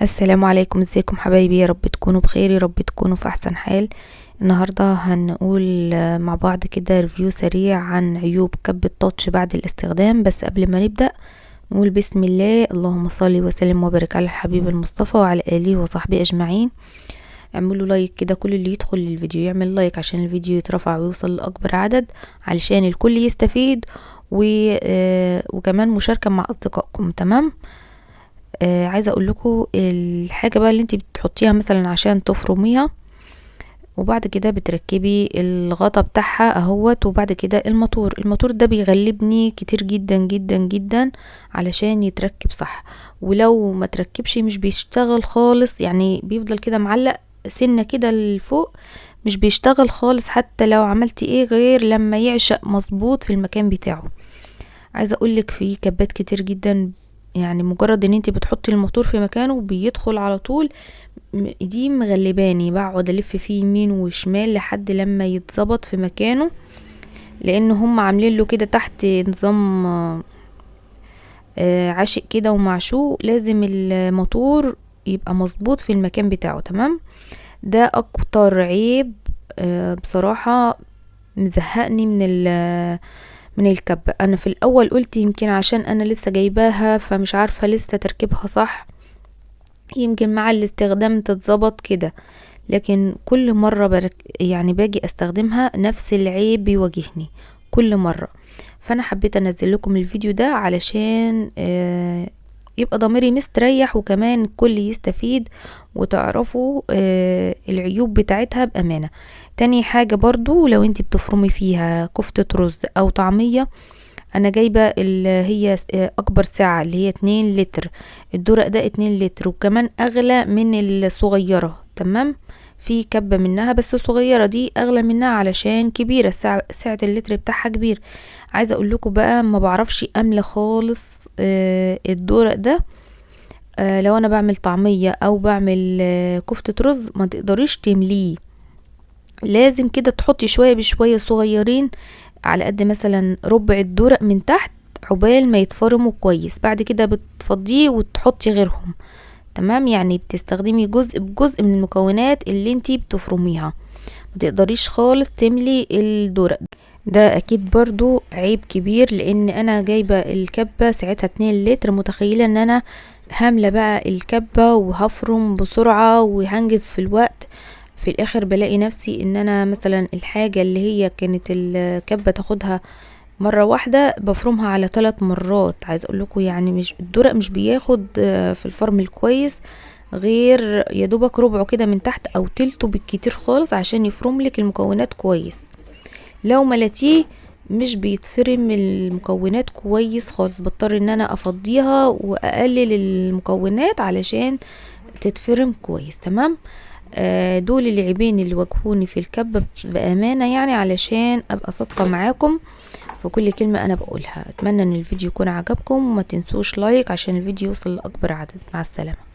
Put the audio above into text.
السلام عليكم، ازيكم حبايبي؟ يا رب تكونوا بخير، يا رب تكونوا في احسن حال. النهاردة هنقول مع بعض كده ريفيو سريع عن عيوب كب التاتش بعد الاستخدام. بس قبل ما نبدأ نقول بسم الله، اللهم صل وسلم وبارك على الحبيب المصطفى وعلى آله وصحبه اجمعين. اعملوا لايك كده، كل اللي يدخل الفيديو يعمل لايك عشان الفيديو يترفع ويوصل لأكبر عدد، علشان الكل يستفيد وكمان مشاركة مع اصدقائكم. تمام. عايزه اقول لكم الحاجه بقى اللي انت بتحطيها مثلا عشان تفرميها، وبعد كده بتركبي الغطا بتاعها اهوت. وبعد كده الموتور ده بيغلبني كتير جدا جدا جدا علشان يتركب صح. ولو ما تركبش مش بيشتغل خالص، يعني بيفضل كده معلق سنه كده لفوق، مش بيشتغل خالص حتى لو عملتي ايه غير لما يعشق مظبوط في المكان بتاعه. عايزه اقولك في كبات كتير جدا، يعني مجرد ان انت بتحطي الموتور في مكانه بيدخل على طول. دي مغلباني، بقعد الف فيه يمين وشمال لحد لما يتظبط في مكانه، لان هم عاملين له كده تحت نظام عاشق كده ومعشوق، لازم الموتور يبقى مظبوط في المكان بتاعه. تمام. ده اكتر عيب بصراحة مزهقني من الكب. انا في الاول قلت يمكن عشان انا لسه جايباها فمش عارفة لسه تركيبها صح، يمكن مع الاستخدام تتظبط كده، لكن كل مرة يعني باجي استخدمها نفس العيب بيواجهني كل مرة. فانا حبيت انزل لكم الفيديو ده علشان يبقى ضميري مستريح، وكمان الكل يستفيد وتعرفوا العيوب بتاعتها بأمانة. تاني حاجة برضو، لو انتي بتفرمي فيها كفتة رز او طعمية، انا جايبة اللي هي اكبر ساعة اللي هي 2 لتر. الدرق ده 2 لتر، وكمان اغلى من الصغيرة. تمام. في كبة منها بس صغيرة، دي اغلى منها علشان كبيرة، سعة اللتر بتاعها كبير. عايزة اقول لكم بقى ما بعرفش املى خالص الدرق ده. لو انا بعمل طعمية او بعمل كفتة رز ما تقدريش تمليه، لازم كده تحطي شوية بشوية صغيرين على قد مثلا ربع الدرق من تحت، عقبال ما يتفرموا كويس. بعد كده بتفضيه وتحطي غيرهم. تمام. يعني بتستخدمي جزء بجزء من المكونات اللي انتي بتفرميها، ما تقدريش خالص تملي الدرق. ده اكيد برضو عيب كبير، لان انا جايبة الكبة ساعتها 2 لتر، متخيلة ان انا هاملة بقى الكبة وهفرم بسرعة وهنجز في الوقت. في الاخر بلاقي نفسي ان انا مثلا الحاجة اللي هي كانت الكبة تاخدها مرة واحدة بفرمها على 3 مرات. عايز اقول لكم يعني مش الدرق مش بياخد في الفرم الكويس غير يدوبك ربعه كده من تحت او تلته بالكتير خالص عشان يفرم لك المكونات كويس. لو ملاتيه مش بيتفرم المكونات كويس خالص، بضطر ان انا افضيها واقلل المكونات علشان تتفرم كويس. تمام. دول العيبين اللي واجهوني في الكبة بأمانة، يعني علشان ابقى صادقة معاكم في كل كلمة انا بقولها. اتمنى ان الفيديو يكون عجبكم، وما تنسوش لايك عشان الفيديو يوصل لاكبر عدد. مع السلامة.